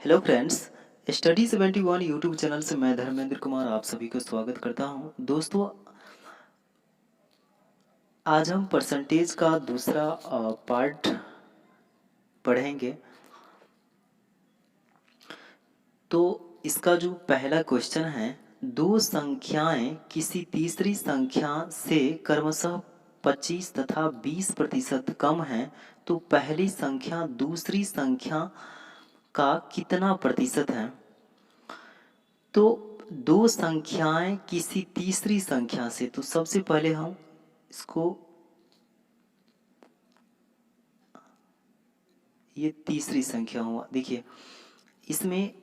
Hello friends, study 71 YouTube channel से मैं धर्मेंद्र कुमार आप सभी को स्वागत करता हूं। दोस्तों, आज हम परसेंटेज का दूसरा पार्ट पढ़ेंगे। तो इसका जो पहला क्वेश्चन है, दो संख्याएं किसी तीसरी संख्या से क्रमशः 25 तथा 20% कम हैं, तो पहली संख्या दूसरी संख्या का कितना प्रतिशत है। तो दो संख्याएं किसी तीसरी संख्या से, तो सबसे पहले हम इसको, ये तीसरी संख्या हुआ। देखिए, इसमें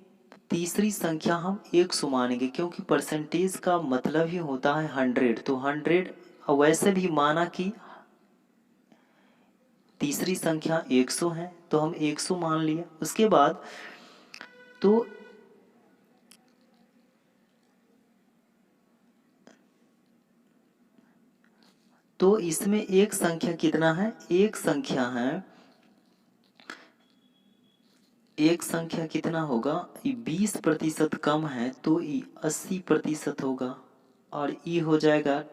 तीसरी संख्या हम 100 मानेंगे, क्योंकि परसेंटेज का मतलब ही होता है 100। तो 100 वैसे भी माना कि तीसरी संख्या 100 है, तो हम 100 मान लिया। उसके बाद तो इसमें एक संख्या कितना है, एक संख्या कितना होगा, 20% कम है तो 80% होगा। और ई हो जाएगा,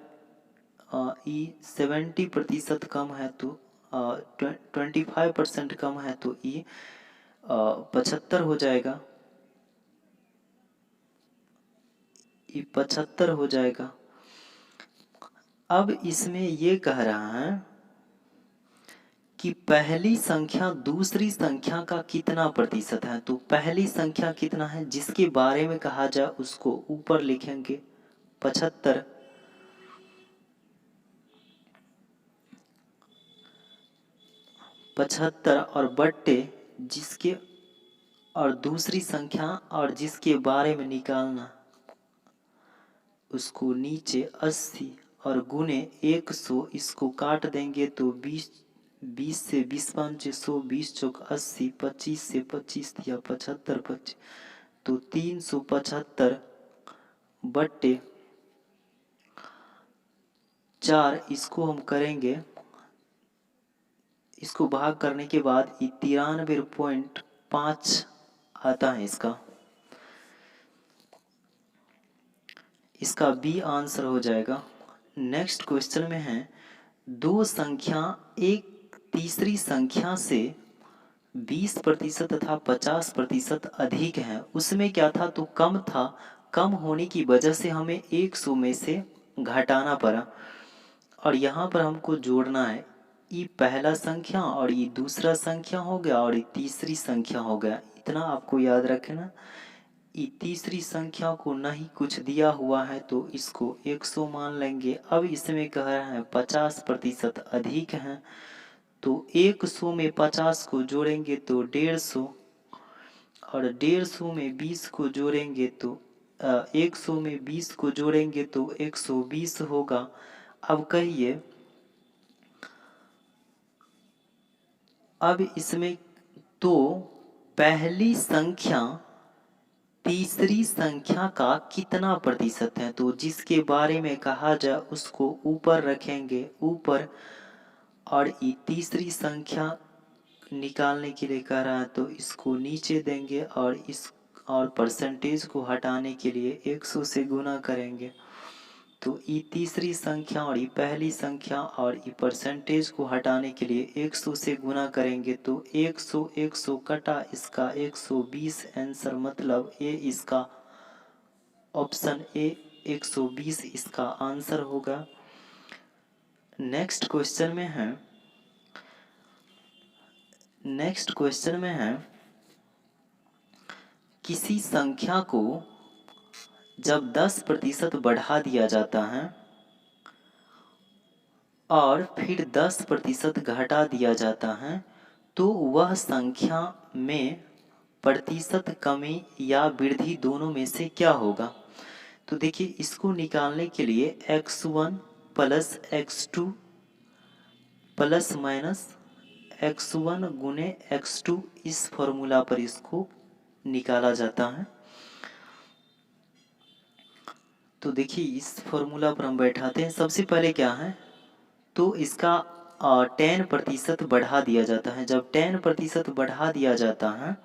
ई 70% कम है तो 25% कम है तो ई 75 हो जाएगा। ई 75 हो जाएगा। अब इसमें ये कह रहा है कि पहली संख्या दूसरी संख्या का कितना प्रतिशत है। तो पहली संख्या कितना है जिसके बारे में कहा जाए, उसको ऊपर लिखेंगे 75, और बट्टे जिसके, और दूसरी संख्या और जिसके बारे में निकालना उसको नीचे 80 और गुने 100, इसको काट देंगे तो 20 से 20 5 100, 20 चौक 80, 25 से 25 दिया 75, 25 तो 375 बट्टे 4। इसको हम करेंगे, इसको भाग करने के बाद 93.5 आता है इसका बी आंसर हो जाएगा। नेक्स्ट क्वेश्चन में है, दो संख्या एक तीसरी संख्या से 20% तथा 50% अधिक है। उसमें क्या था, तो कम था। कम होने की वजह से हमें 100 में से घटाना पड़ा, और यहाँ पर हमको जोड़ना है। ये पहला संख्या और ये दूसरा संख्या हो गया, और ये तीसरी संख्या हो गया। इतना आपको याद रखना। ये तीसरी संख्या को नहीं कुछ दिया हुआ है तो इसको 100 मान लेंगे। अब इसमें कह रहा है 50% अधिक है, तो 100 में 50 को जोड़ेंगे तो 150, और 150 में 20 को जोड़ेंगे तो 100 में 20 को जोड़ेंगे तो 120 होगा। अब कहिए, अब इसमें तो पहली संख्या तीसरी संख्या का कितना प्रतिशत है, तो जिसके बारे में कहा जाए उसको ऊपर रखेंगे ऊपर, और ये तीसरी संख्या निकालने के लिए कह रहा है तो इसको नीचे देंगे, और परसेंटेज को हटाने के लिए 100 से गुना करेंगे। तो ये तीसरी संख्या और ये पहली संख्या और ये परसेंटेज को हटाने के लिए 100 से गुना करेंगे तो 100 कटा, इसका 120 आंसर, मतलब ए इसका ऑप्शन ए 120 इसका आंसर होगा। नेक्स्ट क्वेश्चन में है, किसी संख्या को जब 10% बढ़ा दिया जाता है और फिर 10% घटा दिया जाता है, तो वह संख्या में प्रतिशत कमी या वृद्धि दोनों में से क्या होगा। तो देखिए, इसको निकालने के लिए x1 plus x2 plus minus x1 गुने x2, इस फॉर्मूला पर इसको निकाला जाता है। तो देखिए, इस फॉर्मूला पर हम बैठाते हैं। सबसे पहले क्या है, तो इसका 10% बढ़ा दिया जाता है। जब 10% बढ़ा दिया जाता है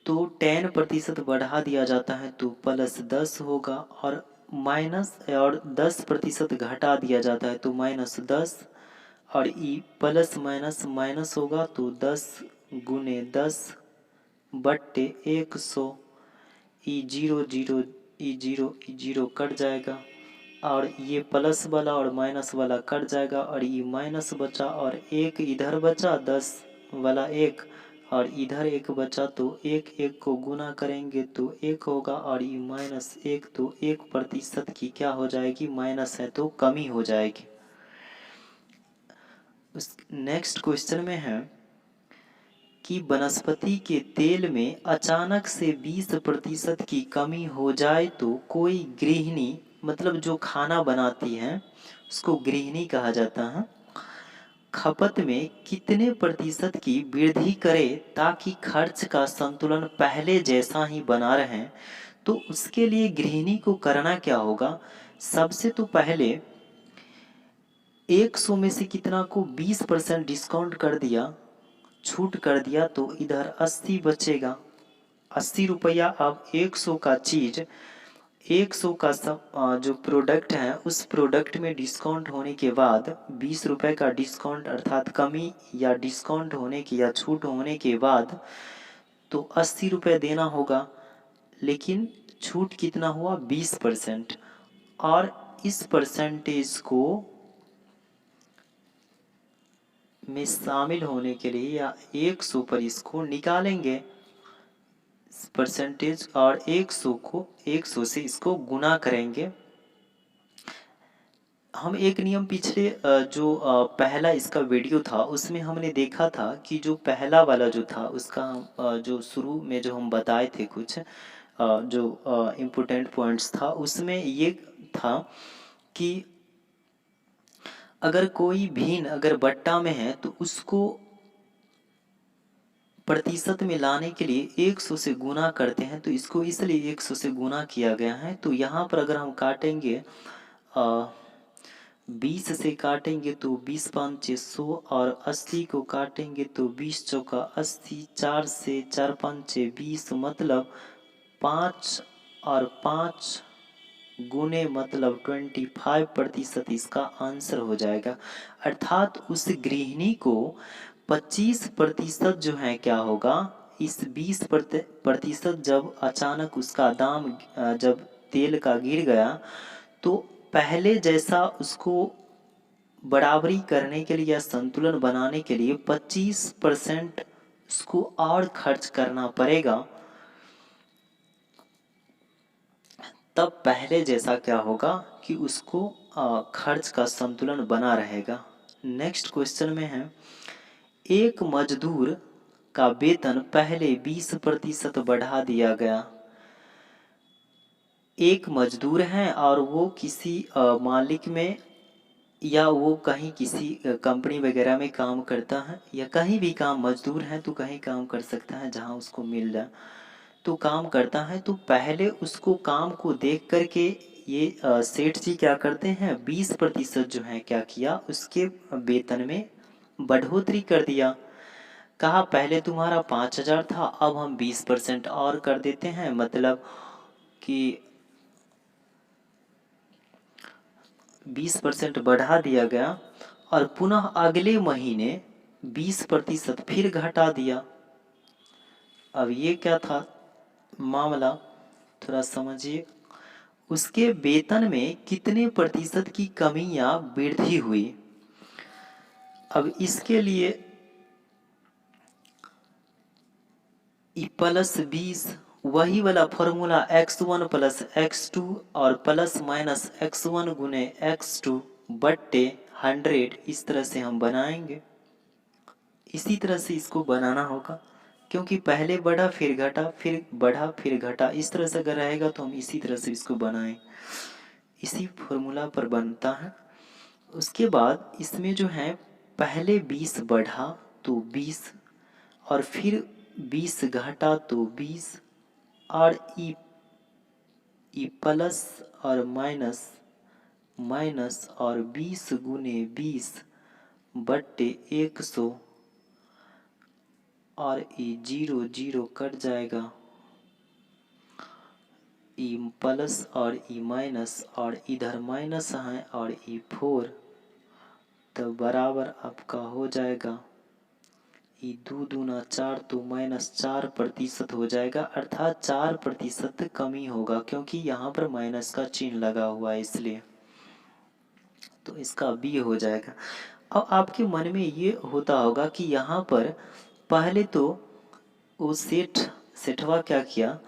तो 10% बढ़ा दिया जाता है तो प्लस 10 होगा, और माइनस और 10% घटा दिया जाता है तो माइनस 10, और ई प्लस माइनस माइनस होगा तो 10 गुने 10 बट्टे 100। E zero zero E zero cut जाएगा, और ये प्लस वाला और माइनस वाला कट जाएगा, और ये माइनस बचा और एक इधर बचा 10 वाला एक, और इधर एक बचा तो एक एक को गुना करेंगे तो एक होगा, और ये माइनस एक तो 1% की क्या हो जाएगी, माइनस है तो कमी हो जाएगी। उस नेक्स्ट क्वेश्चन में है कि वनस्पति के तेल में अचानक से 20% की कमी हो जाए तो कोई गृहिणी, मतलब जो खाना बनाती है उसको गृहिणी कहा जाता है, खपत में कितने प्रतिशत की वृद्धि करे ताकि खर्च का संतुलन पहले जैसा ही बना रहे। तो उसके लिए गृहिणी को करना क्या होगा, सबसे तो पहले 100 में से कितना को 20% डिस्काउंट कर दिया, छूट कर दिया, तो इधर 80 बचेगा, 80 रुपया। अब 100 का चीज़, 100 का सब जो प्रोडक्ट है उस प्रोडक्ट में डिस्काउंट होने के बाद 20 रुपये का डिस्काउंट अर्थात कमी या डिस्काउंट होने की या छूट होने के बाद तो 80 रुपये देना होगा, लेकिन छूट कितना हुआ 20%, और इस परसेंटेज को में शामिल होने के लिए या 100 पर इसको निकालेंगे परसेंटेज, और 100 से इसको गुना करेंगे। हम एक नियम पिछले जो पहला इसका वीडियो था उसमें हमने देखा था कि जो पहला वाला जो था उसका जो शुरू में जो हम बताए थे कुछ जो इम्पोर्टेंट पॉइंट्स था, उसमें ये था कि अगर कोई भिन्न अगर बट्टा में है तो उसको प्रतिशत में लाने के लिए 100 से गुना करते हैं, तो इसको इसलिए 100 से गुना किया गया है। तो यहाँ पर अगर हम काटेंगे 20 से काटेंगे तो 20 5 100, और 80 को काटेंगे तो 20 चौका 80, 4 से 4 5 20, मतलब 5 और 5 गुने मतलब 25% इसका आंसर हो जाएगा। अर्थात उस गृहिणी को 25% जो है क्या होगा, इस 20% जब अचानक उसका दाम जब तेल का गिर गया तो पहले जैसा उसको बराबरी करने के लिए या संतुलन बनाने के लिए 25% उसको और खर्च करना पड़ेगा, तब पहले जैसा क्या होगा कि उसको खर्च का संतुलन बना रहेगा। नेक्स्ट क्वेश्चन में है, एक मजदूर का वेतन पहले 20% बढ़ा दिया गया। एक मजदूर है और वो किसी मालिक में या वो कहीं किसी कंपनी वगैरह में काम करता है, या कहीं भी काम, मजदूर है तो कहीं काम कर सकता है जहाँ उसको मिल रहा तो काम करता है। तो पहले उसको काम को देख करके ये सेठ जी क्या करते हैं, 20% जो है क्या किया, उसके वेतन में बढ़ोतरी कर दिया। कहा पहले तुम्हारा 5,000 था, अब हम 20% और कर देते हैं, मतलब कि 20% बढ़ा दिया गया, और पुनः अगले महीने 20% फिर घटा दिया। अब ये क्या था मामला, थोड़ा समझिए। उसके वेतन में कितने प्रतिशत की कमी या वृद्धि हुई। अब इसके लिए प्लस 20 वही वाला फॉर्मूला x1 प्लस x2 और प्लस माइनस x1 गुने x2 बट्टे 100, इस तरह से हम बनाएंगे। इसी तरह से इसको बनाना होगा, क्योंकि पहले बढ़ा फिर घटा फिर बढ़ा फिर घटा, इस तरह से अगर रहेगा तो हम इसी तरह से इसको बनाएं, इसी फॉर्मूला पर बनता है। उसके बाद इसमें जो है पहले 20 बढ़ा तो 20, और फिर 20 घटा तो 20, और ई प्लस और माइनस माइनस और 20 गुने 20 बट्टे 100 और ये 0 0 कट जाएगा, ई प्लस और ई माइनस, और इधर माइनस है और ई 4, तो बराबर आपका हो जाएगा ई 2 दूना 4, तो -4% हो जाएगा, अर्थात 4% कमी होगा, क्योंकि यहाँ पर माइनस का चिन्ह लगा हुआ है इसलिए, तो इसका बी हो जाएगा। अब आपके मन में ये होता होगा कि यहाँ पर पहले तो वो सेठवा क्या किया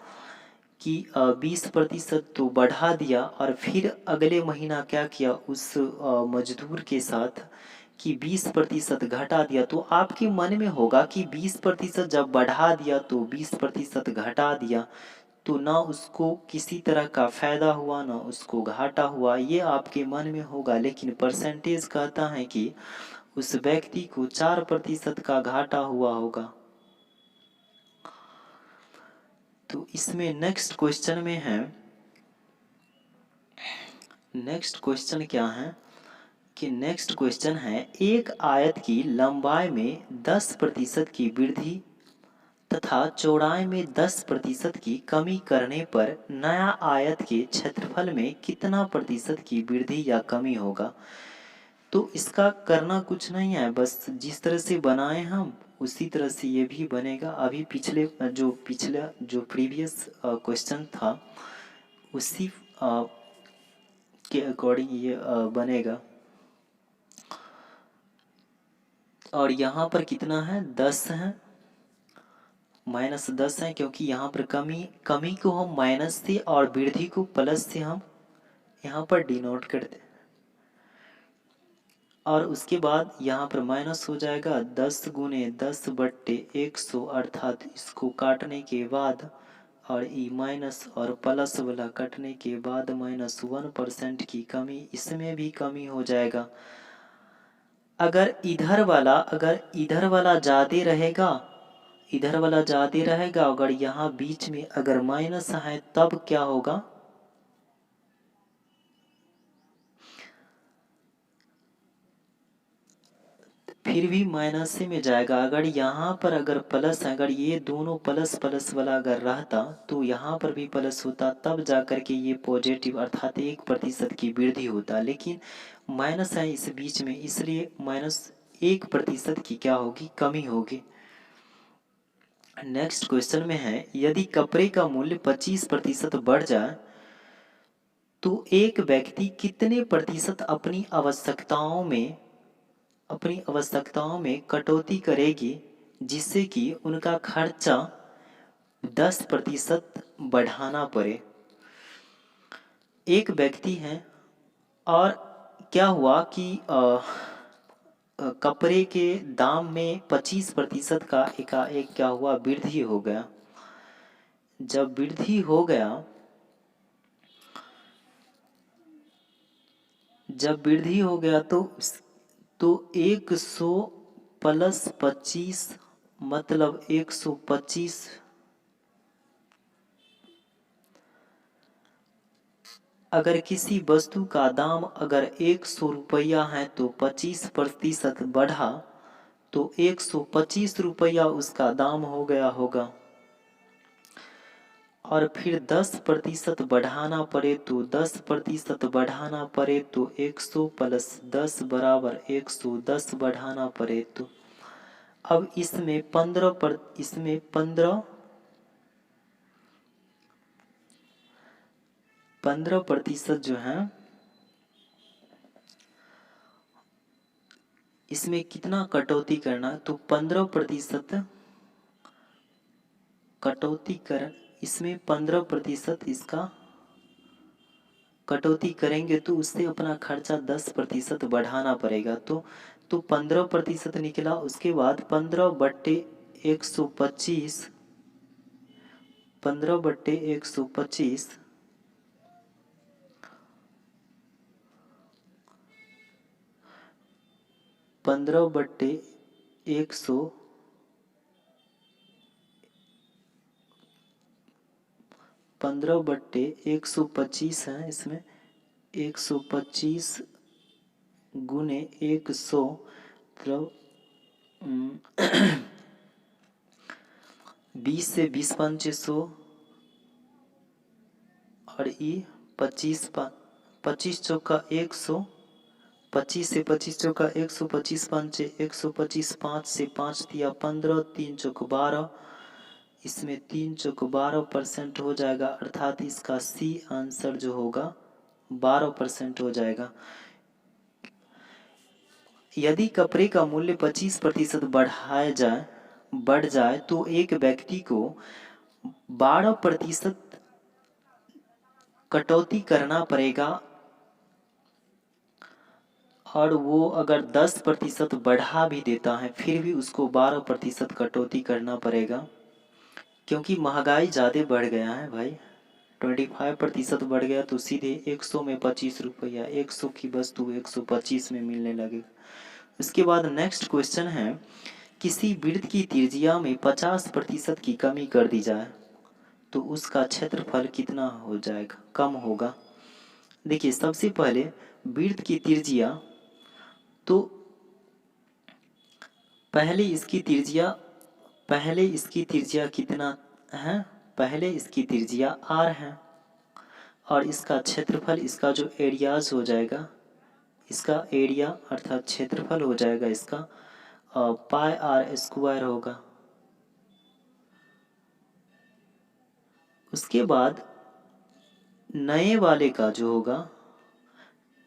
कि 20% तो बढ़ा दिया, और फिर अगले महीना क्या किया उस मजदूर के साथ कि 20% घटा दिया। तो आपके मन में होगा कि 20% जब बढ़ा दिया तो 20% घटा दिया, तो ना उसको किसी तरह का फायदा हुआ ना उसको घाटा हुआ, ये आपके मन में होगा। लेकिन परसेंटेज कहता है कि उस व्यक्ति को 4% का घाटा हुआ होगा। तो इसमें नेक्स्ट क्वेश्चन में है, नेक्स्ट क्वेश्चन क्या है कि नेक्स्ट क्वेश्चन है, एक आयत की लंबाई में 10% की वृद्धि तथा चौड़ाई में 10% की कमी करने पर नया आयत के क्षेत्रफल में कितना प्रतिशत की वृद्धि या कमी होगा। तो इसका करना कुछ नहीं है, बस जिस तरह से बनाए हम उसी तरह से ये भी बनेगा। अभी पिछला जो प्रीवियस क्वेश्चन था उसी के अकॉर्डिंग ये बनेगा। और यहाँ पर कितना है, 10 है, -10 है, क्योंकि यहाँ पर कमी को हम माइनस से और वृद्धि को प्लस से हम यहाँ पर डिनोट करते हैं। और उसके बाद यहाँ पर माइनस हो जाएगा 10 × 10/100, अर्थात इसको काटने के बाद और ई माइनस और प्लस वाला कटने के बाद -1% की कमी, इसमें भी कमी हो जाएगा। अगर इधर वाला ज़्यादा रहेगा, इधर वाला ज़्यादा रहेगा, अगर यहाँ बीच में अगर माइनस है तब क्या होगा, फिर भी माइनस में जाएगा। अगर यहाँ पर अगर प्लस है, अगर ये दोनों प्लस प्लस वाला अगर रहता तो यहाँ पर भी प्लस होता, तब जा कर के ये पॉजिटिव अर्थात 1% की वृद्धि होता। लेकिन माइनस है इस बीच में, इसलिए -1% की क्या होगी, कमी होगी। नेक्स्ट क्वेश्चन में है, यदि कपड़े का मूल्य 25% बढ़ जाए तो एक व्यक्ति कितने प्रतिशत अपनी आवश्यकताओं में कटौती करेगी, जिससे कि उनका खर्चा 10% बढ़ाना पड़े। एक व्यक्ति है और क्या हुआ कि कपड़े के दाम में 25% का एकाएक क्या हुआ, वृद्धि हो गया। जब वृद्धि हो गया, तो 100 + 25 मतलब 125। अगर किसी वस्तु का दाम अगर 100 रुपया है तो 25% बढ़ा तो 125 रुपया उसका दाम हो गया होगा। और फिर 10% बढ़ाना पड़े तो 10% बढ़ाना पड़े तो 100 + 10 बराबर 110 बढ़ाना पड़े तो अब इसमें 15% जो है, इसमें कितना कटौती करना, तो 15% कटौती कर, इसमें 15% इसका कटौती करेंगे तो उससे अपना खर्चा 10% बढ़ाना पड़ेगा। तो 15% निकला। उसके बाद 15/125 15/125 15/100 15/125 है, इसमें 125 × 100 मतलब 20 से 20 पंचे 100 और ये 25 चौका 100, 25 से 25 चौका 125 पंचे 125, 5 से 5 दिया 15, 3 चौक 12, इसमें 3 चौक 12% हो जाएगा, अर्थात इसका सी आंसर जो होगा 12% हो जाएगा। यदि कपड़े का मूल्य 25% बढ़ जाए तो एक व्यक्ति को 12% कटौती करना पड़ेगा, और वो अगर 10% बढ़ा भी देता है फिर भी उसको 12% कटौती करना पड़ेगा, क्योंकि महंगाई ज़्यादा बढ़ गया है भाई। 25% बढ़ गया तो सीधे 100 में 25 रुपया, 100 की वस्तु 125 में मिलने लगेगा। उसके बाद नेक्स्ट क्वेश्चन है, किसी वृत्त की त्रिज्या में 50% की कमी कर दी जाए तो उसका क्षेत्रफल कितना हो जाएगा, कम होगा। देखिए सबसे पहले वृत्त की त्रिज्या, तो पहले इसकी त्रिज्या कितना है, पहले इसकी त्रिज्या r है, और इसका क्षेत्रफल, इसका जो एरियाज हो जाएगा, इसका एरिया अर्थात क्षेत्रफल हो जाएगा इसका पाई r स्क्वायर होगा। उसके बाद नए वाले का जो होगा,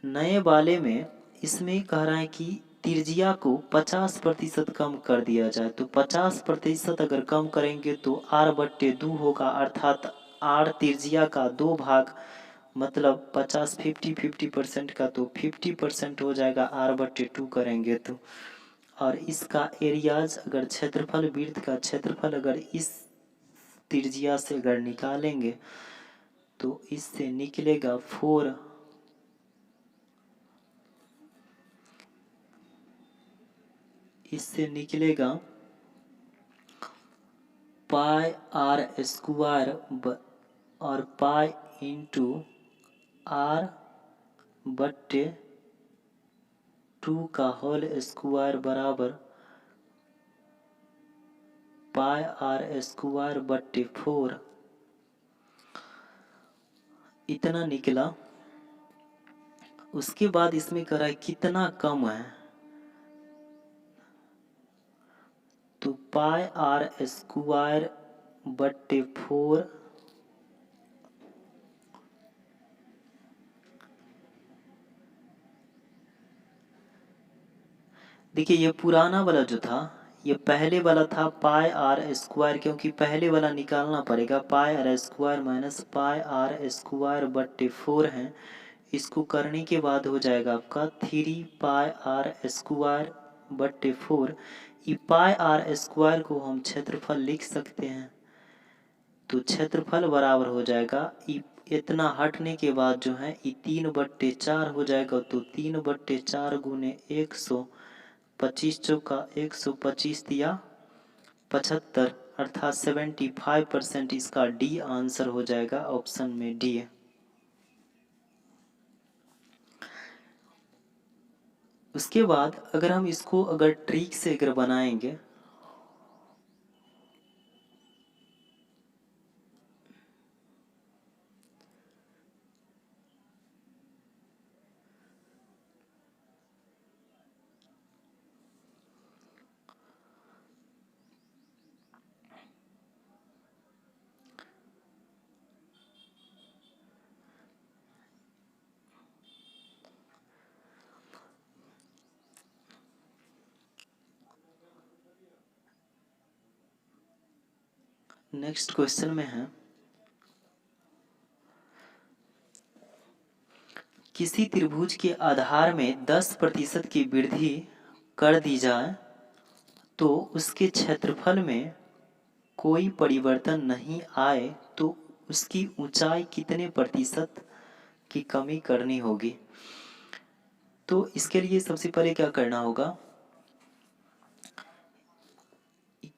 नए वाले में इसमें कह रहा है कि त्रिज्या को 50% कम कर दिया जाए, तो 50% अगर कम करेंगे तो r/2 होगा, अर्थात r त्रिज्या का 2 भाग, मतलब 50% का तो 50% हो जाएगा r/2 करेंगे तो। और इसका एरियाज, अगर क्षेत्रफल, वृत्त का क्षेत्रफल अगर इस त्रिज्या से अगर निकालेंगे तो इससे निकलेगा 4, इससे निकलेगा पाई r स्क्वायर और पाई इंटू r/2 का होल स्क्वायर बराबर पाई r स्क्वायर बट्टे 4, इतना निकला। उसके बाद इसमें कह रहा है कितना कम है, तो पाई r स्क्वायर बट्टे 4 देखिए ये पुराना वाला जो था, ये पहले वाला था पाई r स्क्वायर, क्योंकि पहले वाला निकालना पड़ेगा, पाई r square minus pi r square बट्टे 4 है। इसको करने के बाद हो जाएगा आपका 3 पाई r स्क्वायर बट्टे 4। ये पाई r स्क्वायर को हम क्षेत्रफल लिख सकते हैं, तो क्षेत्रफल बराबर हो जाएगा, इतना हटने के बाद जो है ये 3/4 हो जाएगा, तो 3/4 गुने 100, 25 चौका 125 दिया 75, अर्थात 75%, इसका डी आंसर हो जाएगा, ऑप्शन में डी है। उसके बाद अगर हम इसको अगर ट्रिक से अगर बनाएंगे, नेक्स्ट क्वेश्चन में है, किसी त्रिभुज के आधार में 10% की वृद्धि कर दी जाए तो उसके क्षेत्रफल में कोई परिवर्तन नहीं आए तो उसकी ऊंचाई कितने प्रतिशत की कमी करनी होगी। तो इसके लिए सबसे पहले क्या करना होगा,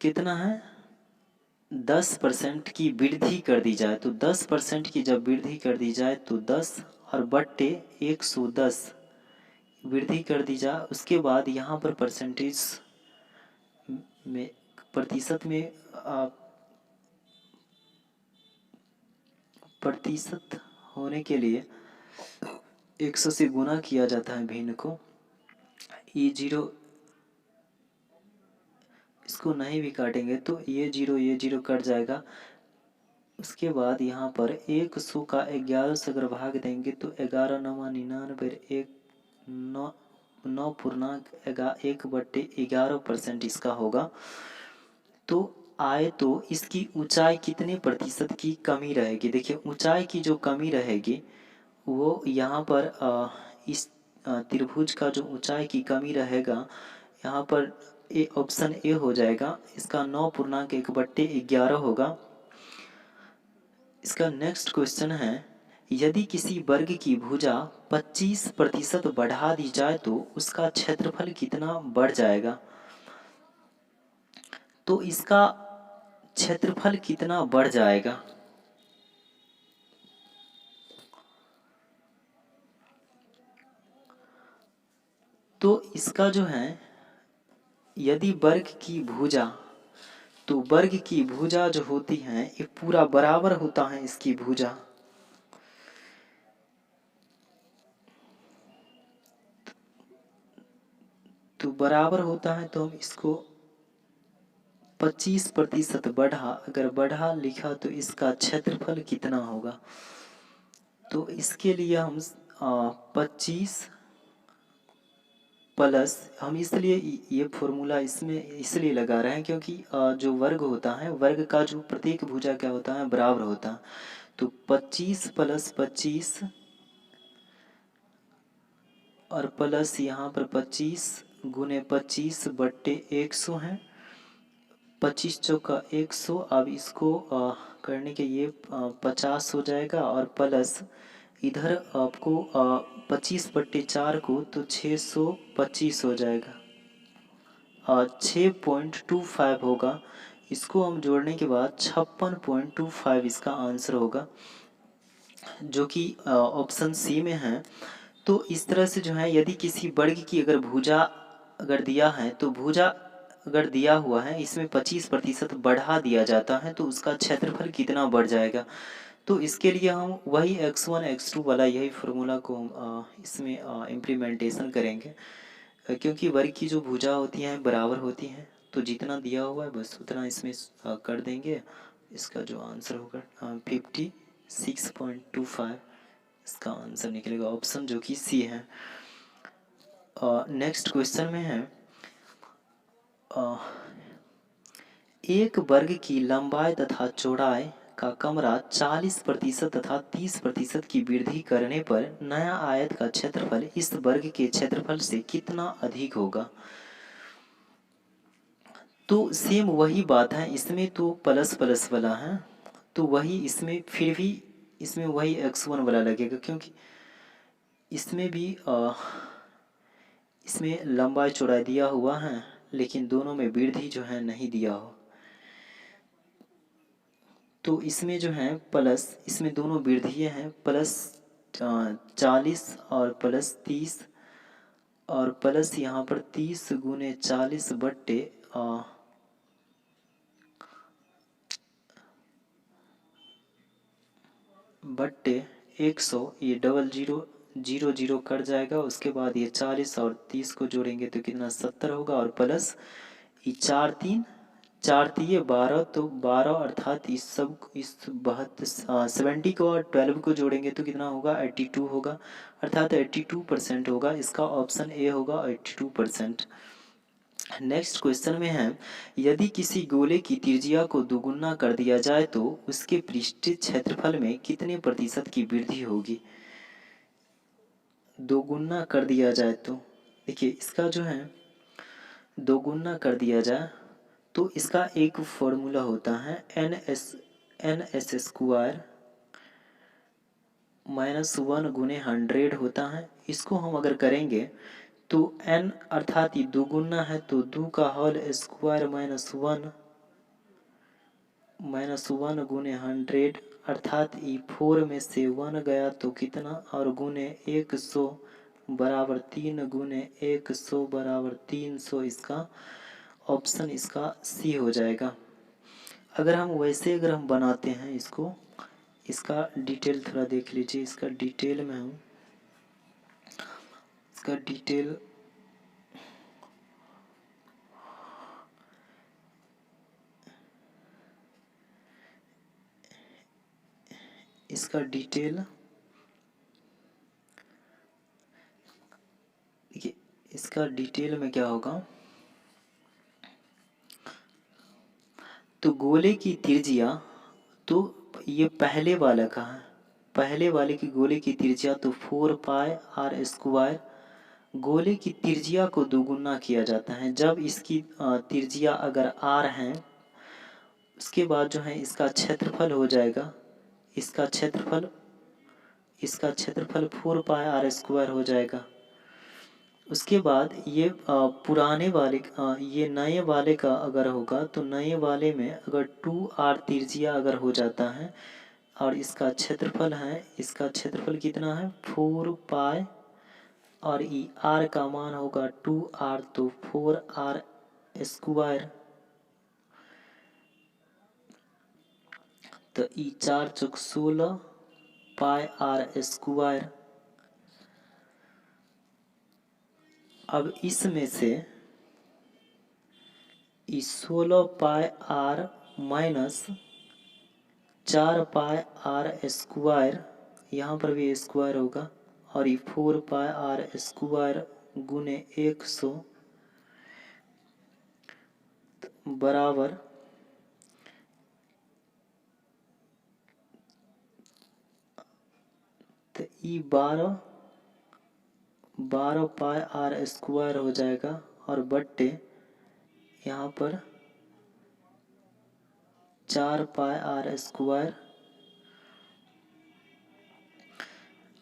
कितना है 10% की वृद्धि कर दी जाए, तो 10% की जब वृद्धि कर दी जाए तो 10 और बट्टे 110 वृद्धि कर दी जाए। उसके बाद यहाँ पर परसेंटेज में, प्रतिशत में प्रतिशत होने के लिए 100 से गुना किया जाता है भिन्न को। E0 इसको नहीं भी काटेंगे तो ये जीरो कट जाएगा। उसके बाद यहाँ पर 100 का 11 से अगर भाग देंगे तो 11×99 एक 9.1/11% इसका होगा। तो आए तो इसकी ऊंचाई कितने प्रतिशत की कमी रहेगी। देखिए ऊंचाई की जो कमी रहेगी वो यहाँ पर इस त्रिभुज का जो ऊंचाई की कमी रहेगा यहाँ पर ऑप्शन ए हो जाएगा। इसका 9.1/11 होगा। इसका नेक्स्ट क्वेश्चन है, यदि किसी वर्ग की भुजा 25% बढ़ा दी जाए तो उसका क्षेत्रफल कितना बढ़ जाएगा। तो इसका क्षेत्रफल कितना बढ़ जाएगा। तो इसका जो है यदि वर्ग की भुजा, तो वर्ग की भुजा जो होती है ये पूरा बराबर होता है इसकी भुजा। तो बराबर होता है तो हम इसको 25% बढ़ा, अगर बढ़ा लिखा तो इसका क्षेत्रफल कितना होगा। तो इसके लिए हम 25 प्लस, हम इसलिए ये फॉर्मूला इसमें इसलिए लगा रहे हैं क्योंकि जो वर्ग होता है वर्ग का जो प्रत्येक भुजा क्या होता है बराबर होता है। तो 25 + 25 और प्लस यहाँ पर 25 × 25/100 है। 25 चौका 100। अब इसको करने के ये 50 हो जाएगा और प्लस इधर आपको 25/4 को तो 625 हो जाएगा और 6.25 होगा। इसको हम जोड़ने के बाद 56.25 इसका आंसर होगा जो कि ऑप्शन सी में है। तो इस तरह से जो है यदि किसी वर्ग की अगर भुजा अगर दिया है तो भुजा अगर दिया हुआ है इसमें 25% बढ़ा दिया जाता है तो उसका क्षेत्रफल कितना बढ़ जाएगा। तो इसके लिए हम वही x1 x2 वाला यही फार्मूला को हम इसमें इम्प्लीमेंटेशन करेंगे क्योंकि वर्ग की जो भुजा होती हैं बराबर होती हैं। तो जितना दिया हुआ है बस उतना इसमें कर देंगे। इसका जो आंसर होगा 56.25 इसका आंसर निकलेगा, ऑप्शन जो कि सी है। नेक्स्ट क्वेश्चन में है, एक वर्ग की लंबाई तथा चौड़ाई का कमरा 40% तथा 30% की वृद्धि करने पर नया आयत का क्षेत्रफल इस वर्ग के क्षेत्रफल से कितना अधिक होगा। तो सेम वही बात है, इसमें तो प्लस प्लस वाला है तो वही इसमें फिर भी इसमें वही x1 वाला लगेगा क्योंकि इसमें भी इसमें लंबाई चौड़ाई दिया हुआ है लेकिन दोनों में वृद्धि जो है नहीं दिया हो। तो इसमें जो है प्लस, इसमें दोनों वृद्धियाँ हैं प्लस 40 और प्लस 30 और प्लस यहाँ पर 30 × 40 बट्टे 100। ये डबल जीरो जीरो कट जाएगा। उसके बाद ये 40 और 30 को जोड़ेंगे तो कितना 70 होगा और प्लस ये 4 3 12 तो 12 अर्थात इस सब इस 70 को और 12 को जोड़ेंगे तो कितना होगा 82 होगा अर्थात 82% होगा। इसका ऑप्शन ए होगा 82%। नेक्स्ट क्वेश्चन में है, यदि किसी गोले की त्रिज्या को दोगुना कर दिया जाए तो उसके पृष्ठीय क्षेत्रफल में कितने प्रतिशत की वृद्धि होगी। दोगुना कर दिया जाए तो देखिए इसका जो है दोगुना कर दिया जाए तो इसका एक फॉर्मूला होता है NS स्क्वायर -1 × 100 होता है। इसको हम अगर करेंगे तो n अर्थात ये दोगुना है तो 2 का होल स्क्वायर -1 × 100 अर्थात ये 4 में से 1 गया तो कितना और गुने 100 बराबर 3 × 100 बराबर 300। इसका ऑप्शन इसका सी हो जाएगा। अगर हम वैसे अगर हम बनाते हैं इसको इसका डिटेल थोड़ा देख लीजिए, इसका डिटेल में हूँ, इसका डिटेल इसका डिटेल देखिए, इसका डिटेल में क्या होगा, तो गोले की त्रिज्या, तो ये पहले वाला का है, पहले वाले की गोले की त्रिज्या तो 4 पाई आर स्क्वायर, गोले की त्रिज्या को दोगुना किया जाता है जब इसकी त्रिज्या अगर आर है, उसके बाद जो है इसका क्षेत्रफल हो जाएगा, इसका क्षेत्रफल 4 पाई आर स्क्वायर हो जाएगा। उसके बाद ये पुराने वाले ये नए वाले का अगर होगा तो नए वाले में अगर 2r त्रिज्या अगर हो जाता है और इसका क्षेत्रफल है, इसका क्षेत्रफल कितना है 4 पाई, और ई r का मान होगा 2r, तो 4r स्क्वायर, तो ई 4 चौक 16 पाई आर स्क्वायर। अब इसमें से ई 16 pi r minus 4 pi r square, यहाँ पर भी स्क्वायर होगा, और ये 4 पाई आर स्क्वायर गुने 100 बराबर तो ई 12 पाई आर स्क्वायर हो जाएगा, और बट्टे यहाँ पर 4 पाई आर स्क्वायर।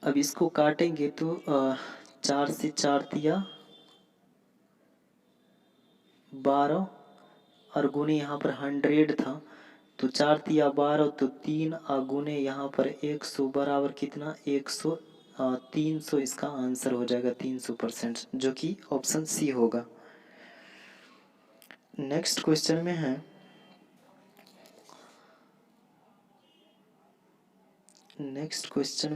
अब इसको काटेंगे तो 4 से 4 दिया 12, और गुने यहाँ पर 100 था तो 4 दिया 12, तो 3 गुने यहाँ पर 100 बराबर कितना 100, 300 इसका आंसर हो जाएगा 300%, जो कि ऑप्शन सी होगा। नेक्स्ट क्वेश्चन में है, नेक्स्ट क्वेश्चन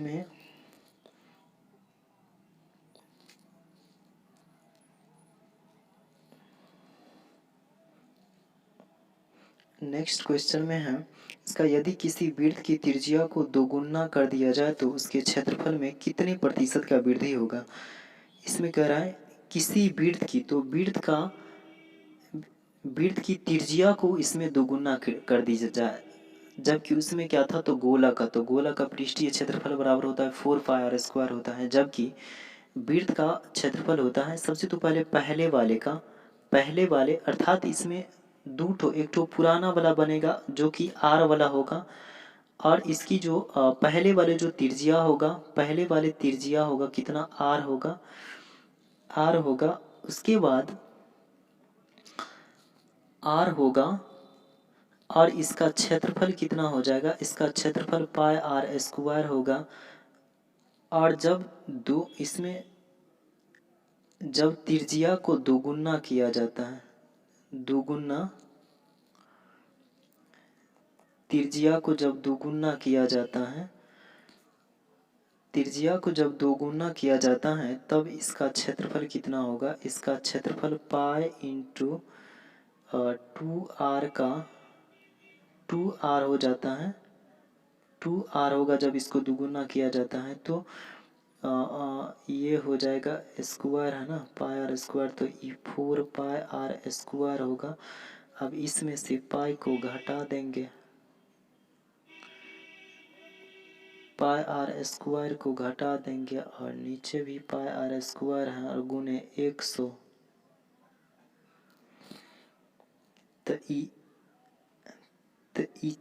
में है इसका, यदि किसी वृत्त की त्रिज्या को दोगुना कर दिया जाए तो उसके क्षेत्रफल में कितने प्रतिशत का वृद्धि होगा। इसमें कह रहा है किसी वृत्त की, तो वृत्त की त्रिज्या को इसमें दोगुना कर दी जाए, जबकि उसमें क्या था, तो गोला का पृष्ठीय क्षेत्रफल बराबर होता है 4 पाई आर स्क्वायर होता है, जबकि वृत्त का क्षेत्रफल होता है सबसे तो पहले पहले वाले अर्थात इसमें एक ठो पुराना वाला बनेगा जो कि आर वाला होगा, और इसकी जो पहले वाले जो त्रिज्या होगा, पहले वाले त्रिज्या होगा कितना आर होगा, उसके बाद आर होगा, और इसका क्षेत्रफल कितना हो जाएगा, इसका क्षेत्रफल पाई आर स्क्वायर होगा। और जब त्रिज्या को दोगुना किया जाता है, त्रिज्या को जब दोगुना किया जाता है तब इसका क्षेत्रफल कितना होगा, इसका क्षेत्रफल पाई इंटू 2r का 2r हो जाता है, 2r होगा जब इसको दोगुना किया जाता है, तो ये हो जाएगा स्क्वायर है ना, पाई आर स्क्वायर, तो ये 4 पाई आर स्क्वायर होगा। अब इसमें से पाई को घटा देंगे, पाई आर स्क्वायर को घटा देंगे, और नीचे भी पाई आर स्क्वायर है और गुने 100, तो ई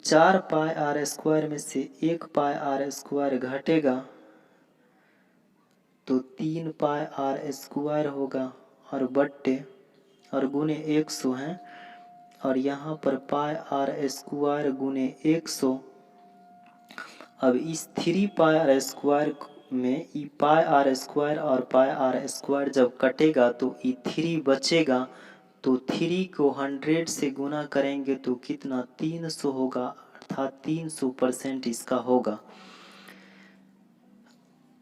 4 पाई आर स्क्वायर में से 1 पाई आर स्क्वायर घटेगा तो 3 पाई आर स्क्वायर होगा, और बट्टे और गुने 100 है, और यहाँ पर पाई आर स्क्वायर गुने 100। अब इस 3 पाई आर स्क्वायर में ई पाई आर स्क्वायर और पाई आर स्क्वायर जब कटेगा तो ई 3 बचेगा, तो 3 को 100 से गुना करेंगे तो कितना 300 होगा, अर्थात 300% इसका होगा।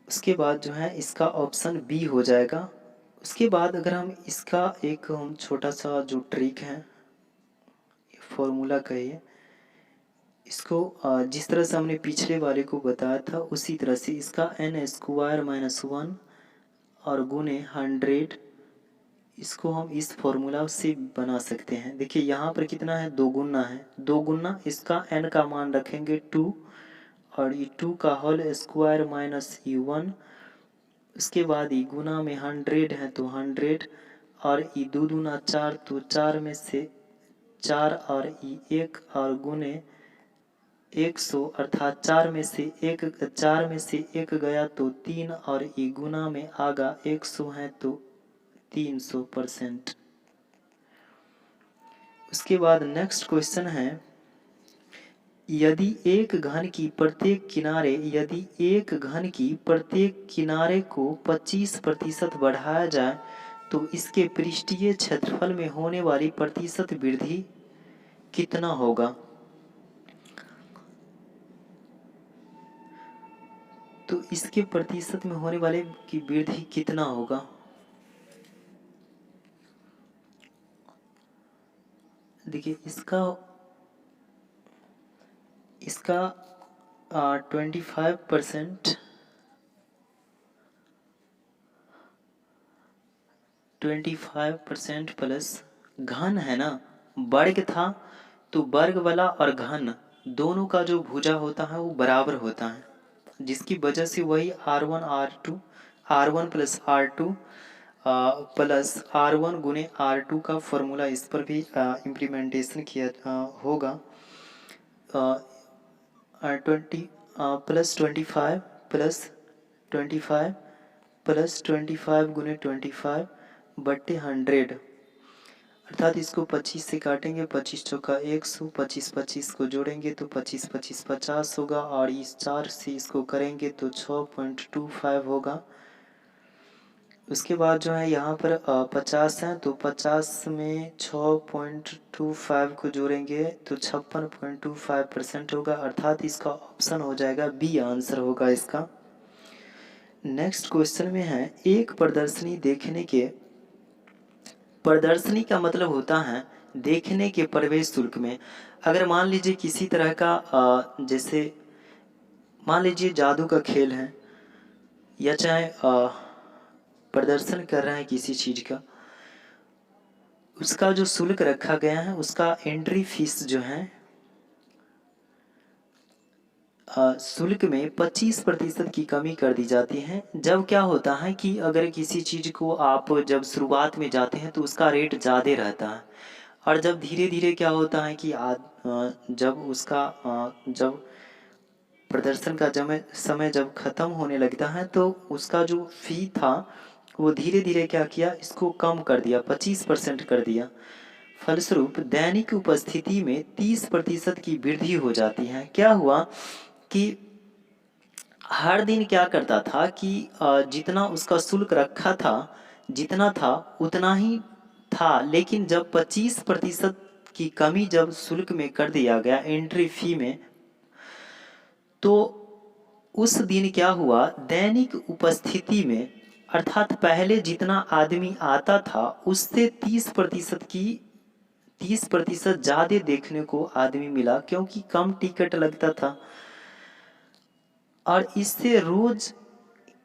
उसके बाद जो है इसका ऑप्शन बी हो जाएगा। उसके बाद अगर हम इसका एक हम छोटा सा जो ट्रिक है फॉर्मूला कहिए इसको जिस तरह से हमने पिछले वाले को बताया था उसी तरह से इसका n स्क्वायर माइनस 1 और गुने 100 इसको हम इस फॉर्मूला से बना सकते हैं। देखिए यहाँ पर कितना है, 2 गुना है, 2 गुना इसका n का मान रखेंगे 2 और ये 2 का होल स्क्वायर माइनस ये 1। उसके बाद ये गुना में 100 है तो 100 और ये 2 दूना 4 तो 4 में से 4 और ये 1 और गुने 100 अर्थात 4 में से 1 गया तो 3 और ये गुना में आगा 100 है तो 300%। उसके बाद नेक्स्ट क्वेश्चन है यदि एक घन की प्रत्येक किनारे को 25% बढ़ाया जाए तो इसके पृष्ठीय क्षेत्रफल में होने वाली प्रतिशत वृद्धि कितना होगा। तो इसके प्रतिशत में होने वाले की वृद्धि कितना होगा। देखिए इसका 25% प्लस घन है ना, वर्ग था तो वर्ग वाला और घन दोनों का जो भुजा होता है वो बराबर होता है, जिसकी वजह से वही R1 plus R2 plus R1 गुने R2 का फॉर्मूला इस पर भी इम्प्लीमेंटेशन किया होगा। 20 प्लस 25 प्लस 25 गुने 25 बट्टे 100 अर्थात इसको 25 से काटेंगे, 25 चौका 100, 25 को जोड़ेंगे तो 25 50 होगा और इस 4 से इसको करेंगे तो 6.25 होगा। उसके बाद जो है यहाँ पर 50 है तो 50 में 6.25 को जोड़ेंगे तो 56.25% होगा अर्थात इसका ऑप्शन हो जाएगा बी आंसर होगा इसका। नेक्स्ट क्वेश्चन में है एक प्रदर्शनी का मतलब होता है देखने के प्रवेश शुल्क में। अगर मान लीजिए किसी तरह का जैसे मान लीजिए जादू का खेल है या चाहे प्रदर्शन कर रहे हैं किसी चीज़ का, उसका जो शुल्क रखा गया है उसका एंट्री फीस जो है शुल्क में 25% की कमी कर दी जाती है। जब क्या होता है कि अगर किसी चीज़ को आप जब शुरुआत में जाते हैं तो उसका रेट ज़्यादा रहता है और जब धीरे धीरे क्या होता है कि जब प्रदर्शन का समय जब ख़त्म होने लगता है तो उसका जो फ़ी था वो धीरे धीरे क्या किया, इसको कम कर दिया, 25% कर दिया। फलस्वरूप दैनिक उपस्थिति में 30% की वृद्धि हो जाती है। क्या हुआ कि हर दिन क्या करता था कि जितना उसका शुल्क रखा था जितना था उतना ही था, लेकिन जब 25% की कमी जब शुल्क में कर दिया गया एंट्री फी में, तो उस दिन क्या हुआ, दैनिक उपस्थिति में अर्थात पहले जितना आदमी आता था उससे 30% ज़्यादा देखने को आदमी मिला क्योंकि कम टिकट लगता था और इससे रोज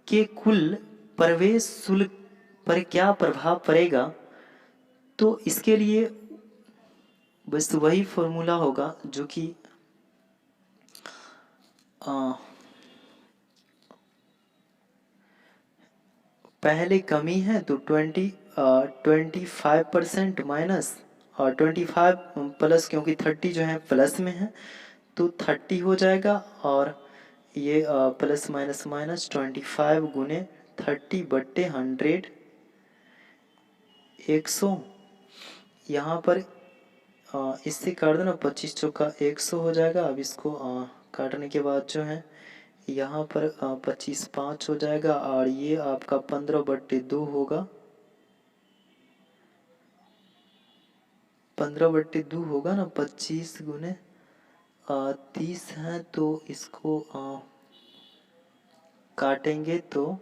के कुल प्रवेश शुल्क पर क्या प्रभाव पड़ेगा। तो इसके लिए बस वही फॉर्मूला होगा जो कि पहले कमी है तो 25% माइनस और 25 प्लस, क्योंकि 30 जो है प्लस में है तो 30 हो जाएगा और ये प्लस माइनस 25 गुने 30 बट्टे 100 100 यहाँ पर इससे काट देना, 25 चौका 100 हो जाएगा। अब इसको काटने के बाद जो है यहाँ पर 25 5 हो जाएगा और ये आपका 15 बट्टे 2 होगा, 15 बट्टे 2 होगा ना, 25 गुने 30 है तो इसको काटेंगे तो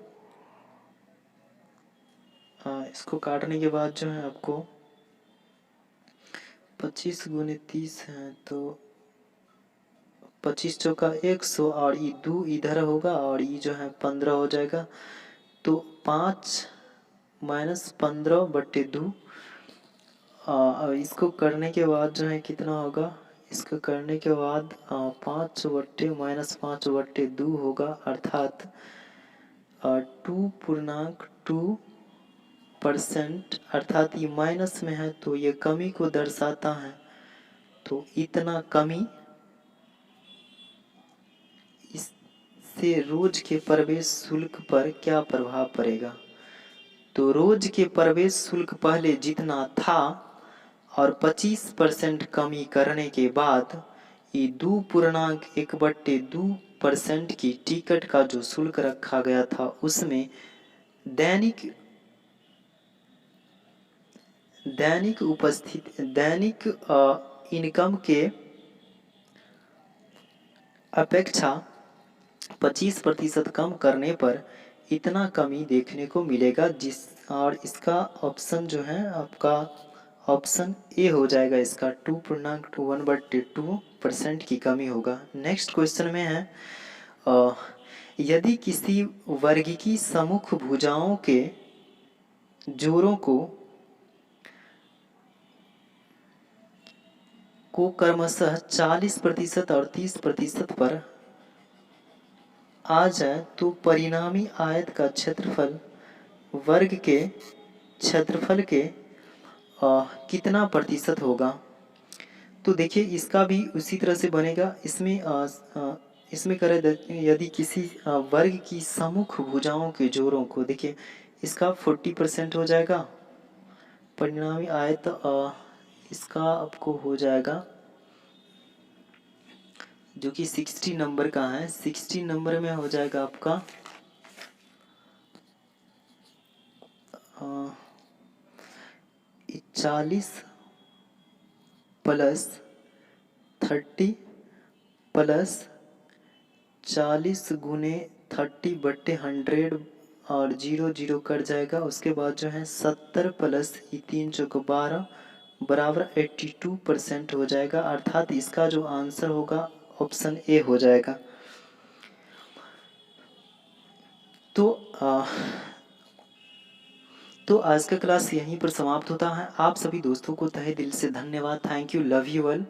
इसको काटने के बाद जो है आपको 25 गुने 30 है तो 25 चौका 100 और ये 2 इधर होगा और ये जो है 15 हो जाएगा। तो 5 माइनस 15/2 इसको करने के बाद जो है कितना होगा, इसको करने के बाद 5/-5/2 होगा अर्थात 2.2% अर्थात ये माइनस में है तो ये कमी को दर्शाता है। तो इतना कमी इससे रोज के प्रवेश शुल्क पर क्या प्रभाव पड़ेगा। तो रोज के प्रवेश शुल्क पहले जितना था और 25% कमी करने के बाद ये 2.1/2% की टिकट का जो शुल्क रखा गया था उसमें दैनिक इनकम के अपेक्षा 25% कम करने पर इतना कमी देखने को मिलेगा और इसका ऑप्शन जो है आपका ऑप्शन ए हो जाएगा। इसका 2.1/2% की कमी होगा। नेक्स्ट क्वेश्चन में है यदि किसी वर्ग की सम्मुख भुजाओं के जोड़ों को क्रमशः 40% और 30% पर आ जाए तो परिणामी आयत का क्षेत्रफल वर्ग के क्षेत्रफल के कितना प्रतिशत होगा। तो देखिए इसका भी उसी तरह से बनेगा। इसमें करें यदि किसी वर्ग की सम्मुख भुजाओं के जोड़ों को, देखिए इसका 40% हो जाएगा। परिणामी आयत इसका आपको हो जाएगा जो कि 60 नंबर का है। 60 नंबर में हो जाएगा आपका 40 + 30 + 40 गुने 30/100 और 0 कट जाएगा। उसके बाद जो है 70 + 3 चौक 12 बराबर 82% हो जाएगा। अर्थात इसका जो आंसर होगा ऑप्शन ए हो जाएगा। तो आज का क्लास यहीं पर समाप्त होता है। आप सभी दोस्तों को तहे दिल से धन्यवाद। Thank you, love you all.